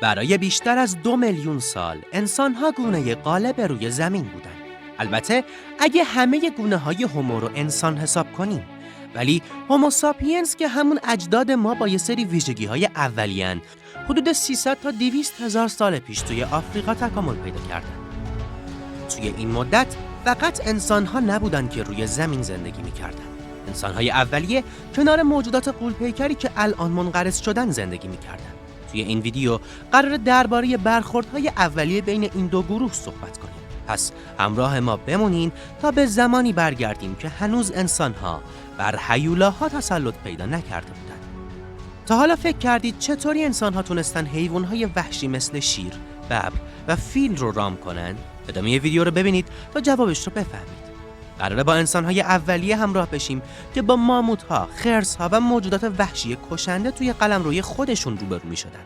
برای بیشتر از 2 میلیون سال انسان‌ها گونه غالب روی زمین بودند. البته اگه همه گونه‌های هومو رو انسان حساب کنیم، ولی هومو ساپینس که همون اجداد ما با یه سری ویژگی‌های اولیه‌اند، حدود 300 تا 200 هزار سال پیش توی آفریقا تکامل پیدا کردن. توی این مدت فقط انسان‌ها نبودن که روی زمین زندگی می‌کردن. انسان‌های اولیه کنار موجودات غول‌پیکری که الان منقرض شدن زندگی می‌کردن. توی این ویدیو قراره درباره برخوردهای اولیه بین این دو گروه صحبت کنیم. پس همراه ما بمونین تا به زمانی برگردیم که هنوز انسان‌ها بر هیولاها تسلط پیدا نکرده بودند. تا حالا فکر کردید چطوری انسان‌ها تونستن حیوان‌های وحشی مثل شیر، ببر و فیل رو رام کنن؟ ادامه ویدیو رو ببینید تا جوابش رو بفهمید. قراره با انسان‌های اولیه همراه بشیم که با ماموت‌ها، خرس‌ها و موجودات وحشی کشنده توی قلمروی خودشون روبرو می‌شدن.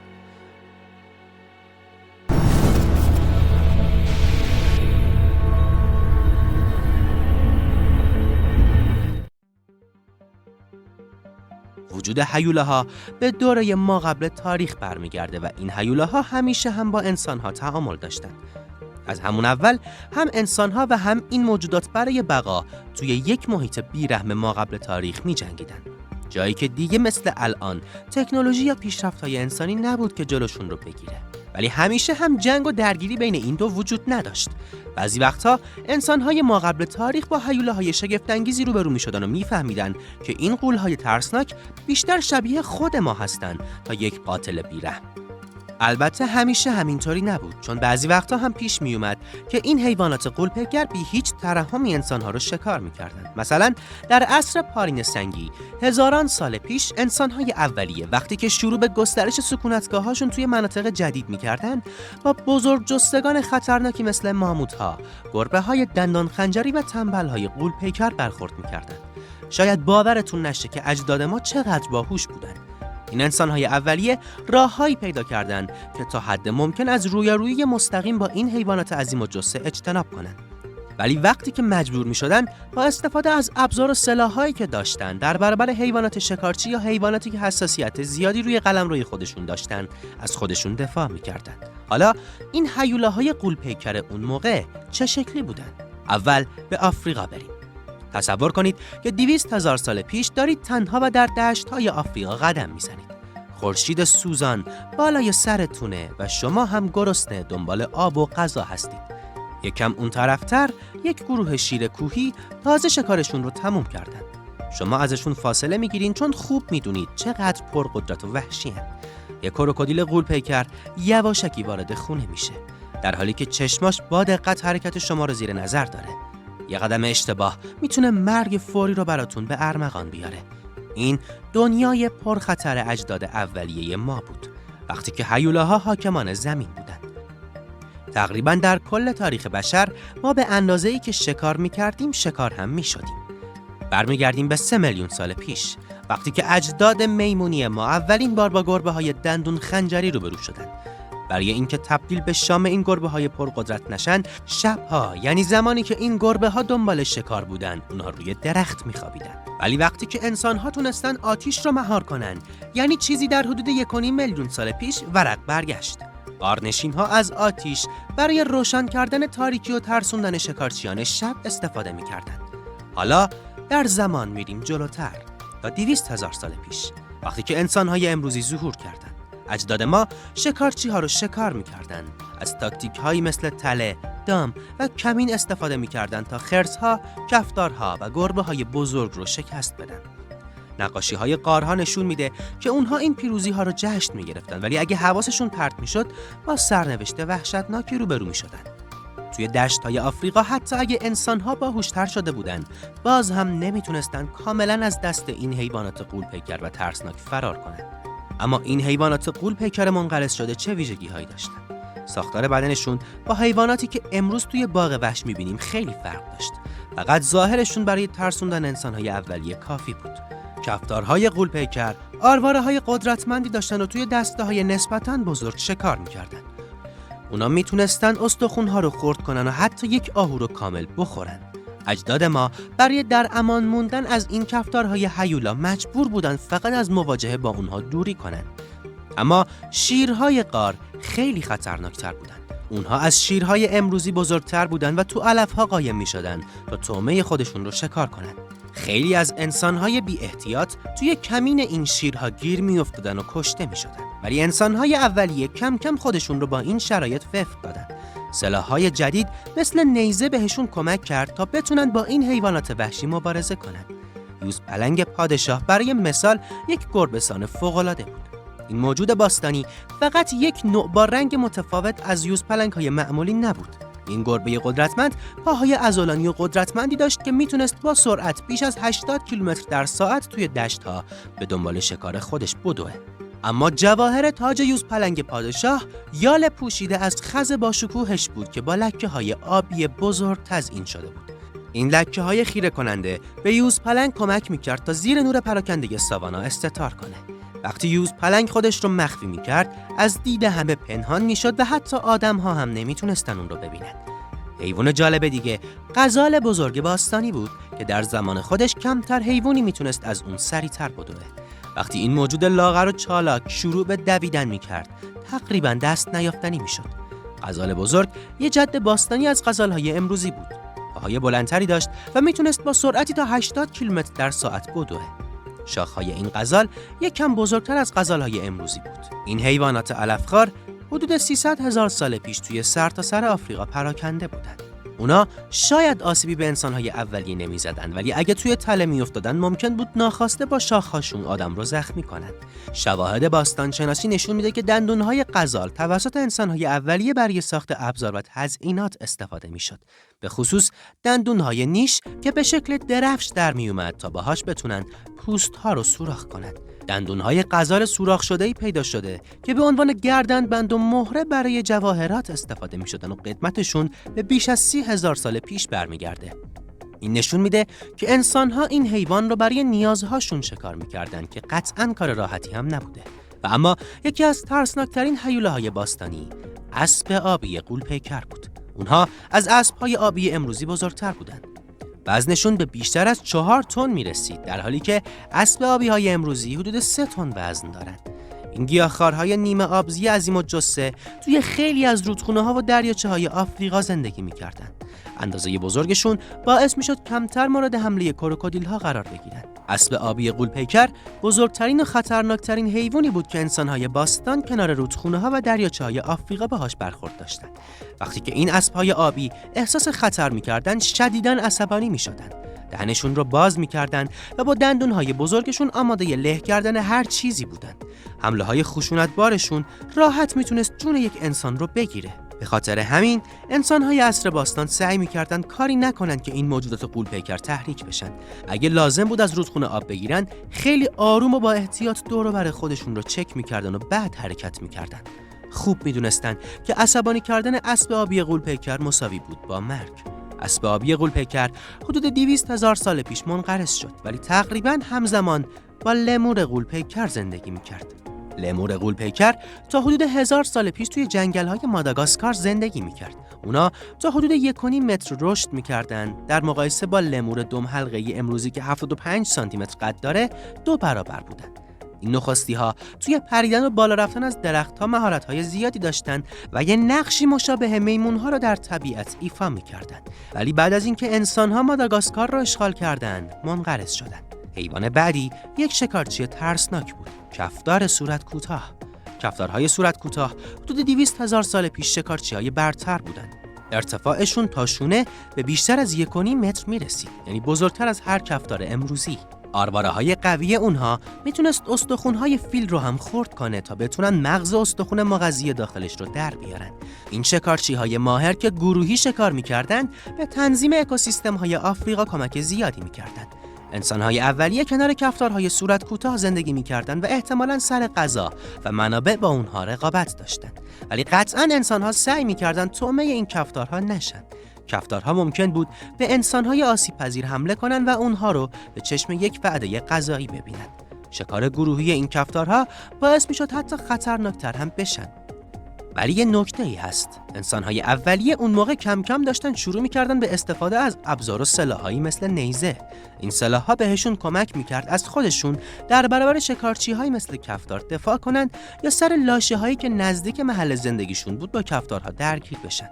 وجود هیولاها به دوره ما قبل تاریخ برمیگرده و این هیولاها همیشه هم با انسان‌ها تعامل داشتن. از همون اول هم انسان‌ها و هم این موجودات برای بقا توی یک محیط بیرحم ما قبل تاریخ می‌جنگیدن. جایی که دیگه مثل الان تکنولوژی یا پیشرفت‌های انسانی نبود که جلوشون رو بگیره. ولی همیشه هم جنگ و درگیری بین این دو وجود نداشت. بعضی وقتها انسان‌های ما قبل تاریخ با هیولاهای شگفت‌انگیزی روبرو می‌شدن و می‌فهمیدن که این غول‌های ترسناک بیشتر شبیه خود ما هستن تا یک قاتل بیرحم. البته همیشه همینطوری نبود، چون بعضی وقتا هم پیش می اومد که این حیوانات غول‌پیکر بی هیچ ترحمی انسان‌ها رو شکار می‌کردند. مثلا در عصر پارین سنگی هزاران سال پیش انسان‌های اولیه وقتی که شروع به گسترش سکونتگاه‌هاشون توی مناطق جدید می‌کردند، با بزرگ جستگان خطرناکی مثل ماموت‌ها، گربه‌های دندان خنجری و تنبل‌های غول‌پیکر برخورد می‌کردند. شاید باورتون نشه که اجداد ما چقدر باهوش بودن. این انسان‌های اولیه راه‌هایی پیدا کردند که تا حد ممکن از رویارویی مستقیم با این حیوانات عظیم الجثه اجتناب کنند. ولی وقتی که مجبور می‌شدن با استفاده از ابزار و سلاح‌هایی که داشتن در برابر حیوانات شکارچی یا حیواناتی که حساسیت زیادی روی قلمروی خودشون داشتن، از خودشون دفاع می‌کردند. حالا این هیولاهای غول‌پیکر اون موقع چه شکلی بودن؟ اول به آفریقا بریم. تصور کنید که 200 هزار سال پیش دارید تنها و در دشت‌های آفریقا قدم می‌زنید. خورشید سوزان بالای سرتونه و شما هم گرسنه دنبال آب و غذا هستید. یکم اون طرفتر یک گروه شیر کوهی تازه شکارشون رو تموم کردن. شما ازشون فاصله می‌گیرین چون خوب می‌دونید چقدر پرقدرت و وحشی هستند. یک کروکودیل غول‌پیکر یواشکی وارد خونه میشه، در حالی که چشماش با دقت حرکت شما رو زیر نظر داره. یه قدم اشتباه میتونه مرگ فوری رو براتون به ارمغان بیاره. این دنیای پرخطر اجداد اولیه ما بود، وقتی که هیولاها حاکمان زمین بودند. تقریباً در کل تاریخ بشر ما به اندازه‌ای که شکار میکردیم شکار هم میشدیم. برمیگردیم به 3 میلیون سال پیش، وقتی که اجداد میمونی ما اولین بار با گربه‌های دندون خنجری روبرو شدند. برای اینکه تبدیل به شام این گربه‌های پرقدرت نشن، شب‌ها، یعنی زمانی که این گربه‌ها دنبال شکار بودن، اونها روی درخت می‌خوابیدن. ولی وقتی که انسان‌ها تونستن آتیش رو مهار کنن، یعنی چیزی در حدود 1.5 میلیون سال پیش، ورق برگشت. غارنشین‌ها از آتیش برای روشن کردن تاریکی و ترسوندن شکارچیان شب استفاده می‌کردند. حالا در زمان میریم جلوتر تا 200 هزار سال پیش، وقتی که انسان‌های امروزی ظهور کردند. اجداد ما شکارچی ها رو شکار می‌کردند. از تاکتیک هایی مثل تله، دام و کمین استفاده می‌کردند تا خرس‌ها، کفتارها و گربه‌های بزرگ رو شکست بدن. نقاشی های غارها نشون میده که اونها این پیروزی ها رو جشن می‌گرفتن، ولی اگه حواسشون پرت می‌شد با سرنوشت وحشتناکی روبرو می‌شدن. توی دشت‌های آفریقا حتی اگه انسان‌ها باهوش‌تر شده بودن، باز هم نمی‌تونستن کاملاً از دست این حیوانات غول‌پیکر و ترسناک فرار کنن. اما این حیوانات غول‌پیکر منقرض شده چه ویژگی‌هایی داشتن؟ ساختار بدنشون با حیواناتی که امروز توی باغ وحش می‌بینیم خیلی فرق داشت. فقط ظاهرشون برای ترسوندن انسان‌های اولیه کافی بود. کفتارهای غول‌پیکر آرواره‌های قدرتمندی داشتن و توی دسته‌های نسبتاً بزرگ شکار می‌کردن. اونا میتونستن استخوان‌ها رو خرد کنن و حتی یک آهو رو کامل بخورن. اجداد ما برای در امان موندن از این کفتارهای هیولا مجبور بودن فقط از مواجهه با اونها دوری کنن. اما شیرهای غار خیلی خطرناکتر بودن. اونها از شیرهای امروزی بزرگتر بودن و تو علفها قایم می‌شدن تا طعمه خودشون رو شکار کنن. خیلی از انسان‌های بی احتیاط توی کمین این شیرها گیر می‌افتادن و کشته می‌شدن. ولی انسان‌های اولیه کم کم خودشون رو با این شرایط وفق دادن. سلاح‌های جدید مثل نیزه بهشون کمک کرد تا بتونن با این حیوانات وحشی مبارزه کنن. یوزپلنگ پادشاه برای مثال یک گربه‌سان فوق‌العاده بود. این موجود باستانی فقط یک نوع با رنگ متفاوت از یوزپلنگ‌های معمولی نبود. این گربه قدرتمند پاهای عضلانی و قدرتمندی داشت که میتونست با سرعت بیش از 80 کیلومتر در ساعت توی دشت‌ها به دنبال شکار خودش بدوه. اما جواهر تاج یوزپلنگ پادشاه یال پوشیده از خز با شکوهش بود که با لکه‌های آبی بزرگ تزیین شده بود. این لکه‌های خیره کننده به یوزپلنگ کمک می‌کرد تا زیر نور پراکنده ساوانا استتار کنه. وقتی یوزپلنگ خودش رو مخفی می‌کرد، از دید همه پنهان می‌شد و حتی آدم‌ها هم نمی‌تونستن اون رو ببینن. حیوان جالب دیگه غزال بزرگ باستانی بود که در زمان خودش کمتر حیوانی می‌تونست از اون سریع‌تر بدوه. وقتی این موجود لاغر و چالاک شروع به دویدن می‌کرد، تقریباً دست نیافتنی می‌شد. غزال بزرگ یه جد باستانی از غزال‌های امروزی بود. پاهای بلندتری داشت و میتونست با سرعتی تا 80 کیلومتر در ساعت بدوه. شاخهای این غزال یک کم بزرگتر از غزال‌های امروزی بود. این حیوانات علفخوار حدود 300,000 سال پیش توی سرتاسر آفریقا پراکنده بودند. اونا شاید آسیبی به انسان‌های اولیه نمی‌زدن، ولی اگه توی تله می‌افتادن ممکن بود ناخواسته با شاخهاشون آدم رو زخمی کنن. شواهد باستانشناسی نشون میده که دندون‌های غزال توسط انسان‌های اولیه برای ساخت ابزار و تزیینات استفاده می‌شد. به خصوص دندون‌های نیش که به شکل درفش در میومد تا باهاش بتونن پوست‌ها رو سوراخ کنن. دندون‌های غزال سوراخ شده‌ای پیدا شده که به عنوان گردنبند و مهره برای جواهرات استفاده می‌شدن و قدمتشون به بیش از 30,000 سال پیش برمیگرده. این نشون میده که انسان‌ها این حیوان رو برای نیازهاشون شکار می‌کردن که قطعاً کار راحتی هم نبوده. و اما یکی از ترسناکترین هیولاهای باستانی اسب آبی غول‌پیکر بود. اونها از اسب‌های آبی امروزی بزرگتر بودند. وزنشون به بیشتر از 4 تن میرسید، در حالی که اسب آبی‌های امروزی حدود 3 تن وزن دارند. این گیاهخوارهای نیمه آبزی عظیم الجثه توی خیلی از رودخونه‌ها و دریاچه‌های آفریقا زندگی می‌کردند. اندازه بزرگشون باعث می‌شد کمتر مورد حمله کروکودیل‌ها قرار بگیرند. اسب آبی غول‌پیکر بزرگترین و خطرناکترین حیوانی بود که انسان‌های باستان کنار رودخونه‌ها و دریاچه‌های آفریقا باهاش برخورد داشتند. وقتی که این اسب‌های آبی احساس خطر می‌کردند، شدیداً عصبانی می‌شدند. دهنشون رو باز می‌کردند و با دندون‌های بزرگشون آماده له کردن هر چیزی بودند. حمله‌های خشونت‌بارشون راحت می‌تونست جون یک انسان رو بگیره. به خاطر همین انسان‌های عصر باستان سعی می‌کردند کاری نکنند که این موجودات غول‌پیکر تحریک بشن. اگه لازم بود از رودخونه آب بگیرن، خیلی آروم و با احتیاط دور و بر خودشون رو چک می‌کردن و بعد حرکت می‌کردن. خوب می‌دونستن که عصبانی کردن اسب آبی غول‌پیکر مساوی بود با مرگ. اسب آبی غول‌پیکر حدود 200,000 سال پیش منقرض شد، ولی تقریباً همزمان با لمور غول‌پیکر زندگی می‌کرد. لمور غول‌پیکر تا حدود 1000 سال پیش توی جنگل‌های ماداگاسکار زندگی می‌کرد. اونا تا حدود 1.5 متر رشد می‌کردن، در مقایسه با لمور دم حلقه‌ای امروزی که 75 سانتی متر قد داره 2 برابر بودن. این نخستی‌ها توی پریدن و بالا رفتن از درخت‌ها مهارت‌های زیادی داشتن و یه نقشی مشابه میمون‌ها رو در طبیعت ایفا می‌کردن. ولی بعد از اینکه انسان‌ها ماداگاسکار رو اشغال کردند، منقرض شدند. حیوان بعدی یک شکارچی ترسناک بود، کفتار صورت کوتاه. کفتارهای صورت کوتاه حدود 200,000 سال پیش شکارچی‌های برتر بودند. ارتفاعشون تا شونه به بیشتر از 1.5 متر میرسید، یعنی بزرگتر از هر کفتار امروزی. آرواره‌های قوی اونها میتونست استخوان‌های فیل رو هم خرد کنه تا بتونن مغز استخوان مغذی داخلش رو در بیارن. این شکارچی‌های ماهر که گروهی شکار می‌کردن، به تنظیم اکوسیستم‌های آفریقا کمک زیادی می‌کردن. انسان‌های اولیه کنار کفتارهای صورت کوتاه زندگی می‌کردند و احتمالاً سر غذا و منابع با اونها رقابت داشتند. ولی قطعاً انسان‌ها سعی می‌کردند طعمه این کفتارها نشن. کفتارها ممکن بود به انسان‌های آسیب‌پذیر حمله کنند و اونها رو به چشم یک وعده غذایی ببینند. شکار گروهی این کفتارها باعث می‌شد حتی خطرناکتر هم بشن. ولی یه نکته‌ای هست. انسان‌های اولیه اون موقع کم کم داشتن شروع می‌کردن به استفاده از ابزار و سلاحایی مثل نیزه. این سلاح‌ها بهشون کمک می‌کرد از خودشون در برابر شکارچی‌هایی مثل کفتار دفاع کنن یا سر لاشه‌هایی که نزدیک محل زندگیشون بود با کفتارها درگیر بشن.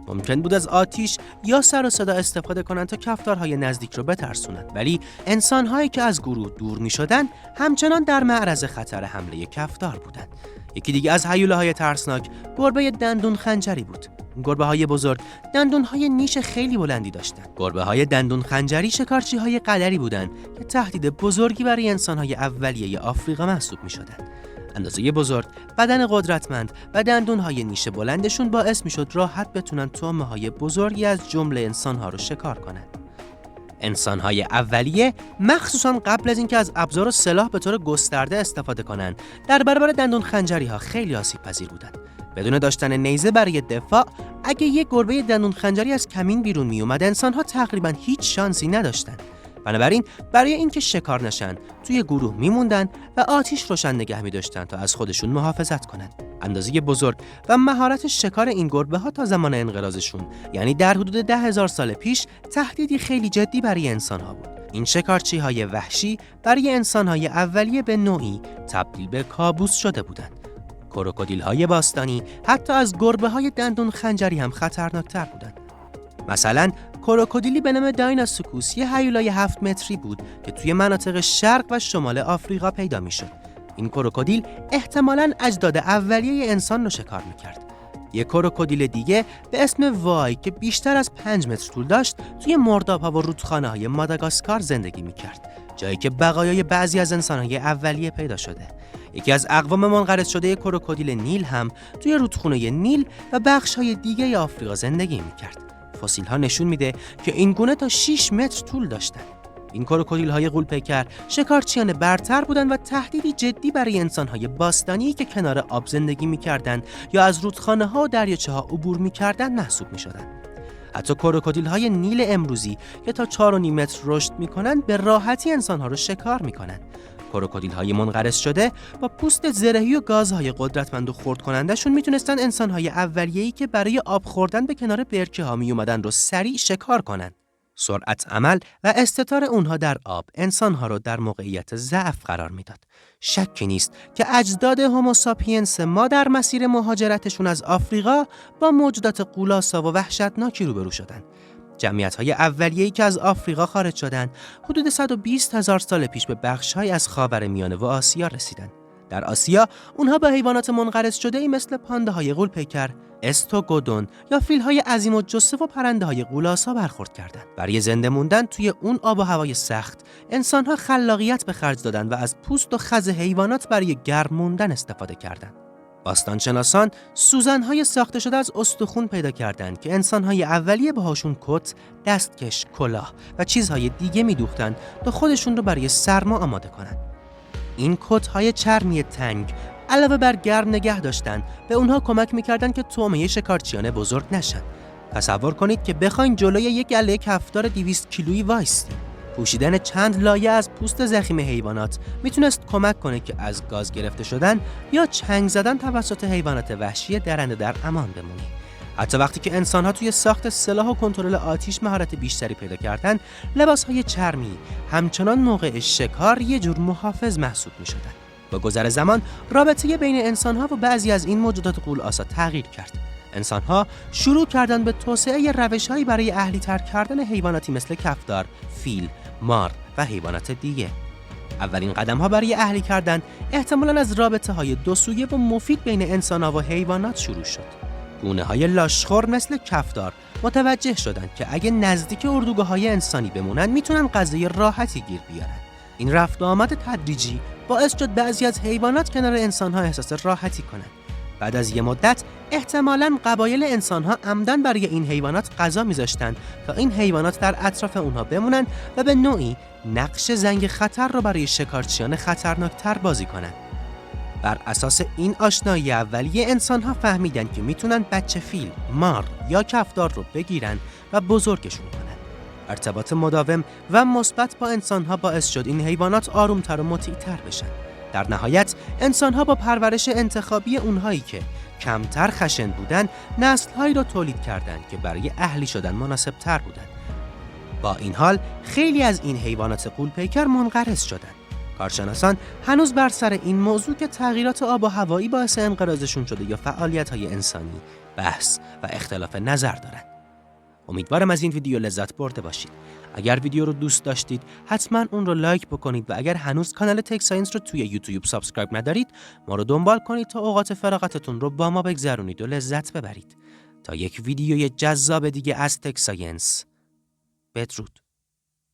ممکن بود از آتش یا سر و صدا استفاده کنن تا کفتارهای نزدیک رو بترسونن، ولی انسان‌هایی که از گروه دور می‌شدن همچنان در معرض خطر حمله کفتار بودند. یکی دیگه از هیولاهای ترسناک گربه دندون خنجری بود. گربه‌های بزرگ دندون‌های نیش خیلی بلندی داشتند. گربه‌های دندون خنجری شکارچی‌های قدری بودند که تهدید بزرگی برای انسان‌های اولیه آفریقا محسوب می‌شدند. اندازه بزرگ، بدن قدرتمند و دندون‌های نیش بلندشون باعث می‌شد راحت بتونن طعمه‌های بزرگی از جمله انسان‌ها رو شکار کنند. انسان‌های اولیه مخصوصاً قبل از اینکه از ابزار و سلاح به طور گسترده استفاده کنند، در برابر دندون خنجری‌ها خیلی آسیب‌پذیر بودند. بدون داشتن نیزه برای دفاع، اگه یک گربه دندون خنجری از کمین بیرون میومد، انسان‌ها تقریباً هیچ شانسی نداشتند. بنابراین برای اینکه شکار نشن، توی گروه میموندن و آتش روشن نگه می‌داشتن تا از خودشون محافظت کنند. اندازه بزرگ و مهارت شکار این گربه‌ها تا زمان انقراضشون، یعنی در حدود 10,000 سال پیش، تهدیدی خیلی جدی برای انسان‌ها بود. این شکارچی‌های وحشی برای انسان‌های اولیه به نوعی تبدیل به کابوس شده بودند. کروکودیل‌های باستانی حتی از گربه‌های دندون خنجری هم خطرناک‌تر بودند. مثلا کروکودیلی به نام دایناسوکوس یه هیولای 7 متری بود که توی مناطق شرق و شمال آفریقا پیدا میشد. این کروکودیل احتمالاً اجداد اولیه انسان رو شکار میکرد. یک کروکودیل دیگه به اسم وای که بیشتر از 5 متر طول داشت توی مرداب‌ها و رودخانه‌های ماداگاسکار زندگی میکرد، جایی که بقایای بعضی از انسان‌های اولیه پیدا شده. یکی از اقوام منقرض شده کروکودیل نیل هم توی رودخونه نیل و بخش‌های دیگه آفریقا زندگی میکرد. فسیل‌ها نشون میده که این گونه تا 6 متر طول داشتن. این کروکودیل‌های غول‌پیکر شکارچیان برتر بودند و تهدیدی جدی برای انسان‌های باستانی که کنار آب زندگی می‌کردند یا از رودخانه‌ها و دریاچه‌ها عبور می‌کردند محسوب می‌شدند. حتی کروکودیل‌های نیل امروزی که تا 4.5 متر رشد می‌کنند به راحتی انسان‌ها رو شکار می‌کنند. کروکودیل‌های منقرض شده با پوست زرهی و گازهای قدرتمند و خرد کنندشون میتونستن انسان‌های اولیه‌ای که برای آب خوردن به کنار برکه‌ها میومدن رو سریع شکار کنن. سرعت عمل و استتار اونها در آب انسان‌ها رو در موقعیت ضعف قرار میداد. شکی نیست که اجداد هوموساپینس ما در مسیر مهاجرتشون از آفریقا با موجودات غول‌آسا و وحشتناکی روبرو شدن. جمعیت‌های اولیه‌ای که از آفریقا خارج شدند، حدود 120,000 سال پیش به بخش‌های از خاورمیانه و آسیا رسیدند. در آسیا، اونها به حیوانات منقرض شده‌ای مثل پانداهای غول‌پیکر، استوگودون یا فیل‌های عظیم الجثه و پرنده‌های غول‌آسا برخورد کردند. برای زنده موندن توی اون آب و هوای سخت، انسان‌ها خلاقیت به خرج دادند و از پوست و خز حیوانات برای گرم موندن استفاده کردند. باستانشناسان سوزن‌های ساخته شده از استخوان پیدا کردند که انسان‌های اولیه باهاشون کت، دستکش، کلاه و چیزهای دیگه می‌دوختن تا خودشون رو برای سرما آماده کنند. این کت‌های چرمی تنگ علاوه بر گرم نگه داشتن به اونها کمک می‌کردن که طعمه شکارچیان بزرگ نشن. تصور کنید که بخواید جلوی یک گله کفتار 200 کیلویی وایسید. پوشیدن چند لایه از پوست ضخیم حیوانات میتونست کمک کنه که از گاز گرفته شدن یا چنگ زدن توسط حیوانات وحشی درنده در امان بمونی. حتی وقتی که انسان‌ها توی ساخت سلاح و کنترل آتش مهارت بیشتری پیدا کردن، لباس‌های چرمی همچنان موقع شکار یه جور محافظ محسوب می‌شدن. با گذر زمان رابطه بین انسان‌ها و بعضی از این موجودات غول‌آسا تغییر کرد. انسان‌ها شروع کردن به توسعه روش‌هایی برای اهلی‌تر کردن حیواناتی مثل کفتار، فیل، مار و حیوانات دیگه. اولین قدم‌ها برای اهلی کردن احتمالاً از رابطه‌های دو سویه و مفید بین انسان‌ها و حیوانات شروع شد. گونه‌های لاشخور مثل کفتار متوجه شدند که اگه نزدیک اردوگاه‌های انسانی بمونن میتونن غذای راحتی گیر بیارن. این رفت و آمد تدریجی باعث شد بعضی از حیوانات کنار انسان‌ها احساس راحتی کنن. بعد از یه مدت احتمالاً قبایل انسان‌ها عمدن برای این حیوانات غذا می‌ذاشتن تا این حیوانات در اطراف اونها بمونن و به نوعی نقش زنگ خطر رو برای شکارچیان خطرناکتر بازی کنن. بر اساس این آشنایی اولیه انسان‌ها فهمیدن که میتونن بچه فیل، مار یا کفتار رو بگیرن و بزرگشون کنن. ارتباط مداوم و مثبت با انسان‌ها باعث شد این حیوانات آرومتر و مطیع‌تر بشن. در نهایت انسان‌ها با پرورش انتخابی اونهایی که کمتر خشن بودن، نسل‌هایی را تولید کردند که برای اهلی شدن مناسب‌تر بودند. با این حال خیلی از این حیوانات غول‌پیکر منقرض شدند. کارشناسان هنوز بر سر این موضوع که تغییرات آب و هوایی باعث انقراضشون شده یا فعالیت‌های انسانی بحث و اختلاف نظر دارند. امیدوارم از این ویدیو لذت برده باشید. اگر ویدیو رو دوست داشتید حتما اون رو لایک بکنید و اگر هنوز کانال تک ساینس رو توی یوتیوب سابسکرایب ندارید ما رو دنبال کنید تا اوقات فراغتتون رو با ما بگذرونید و لذت ببرید. تا یک ویدیوی جذاب دیگه از تک ساینس. بدرود.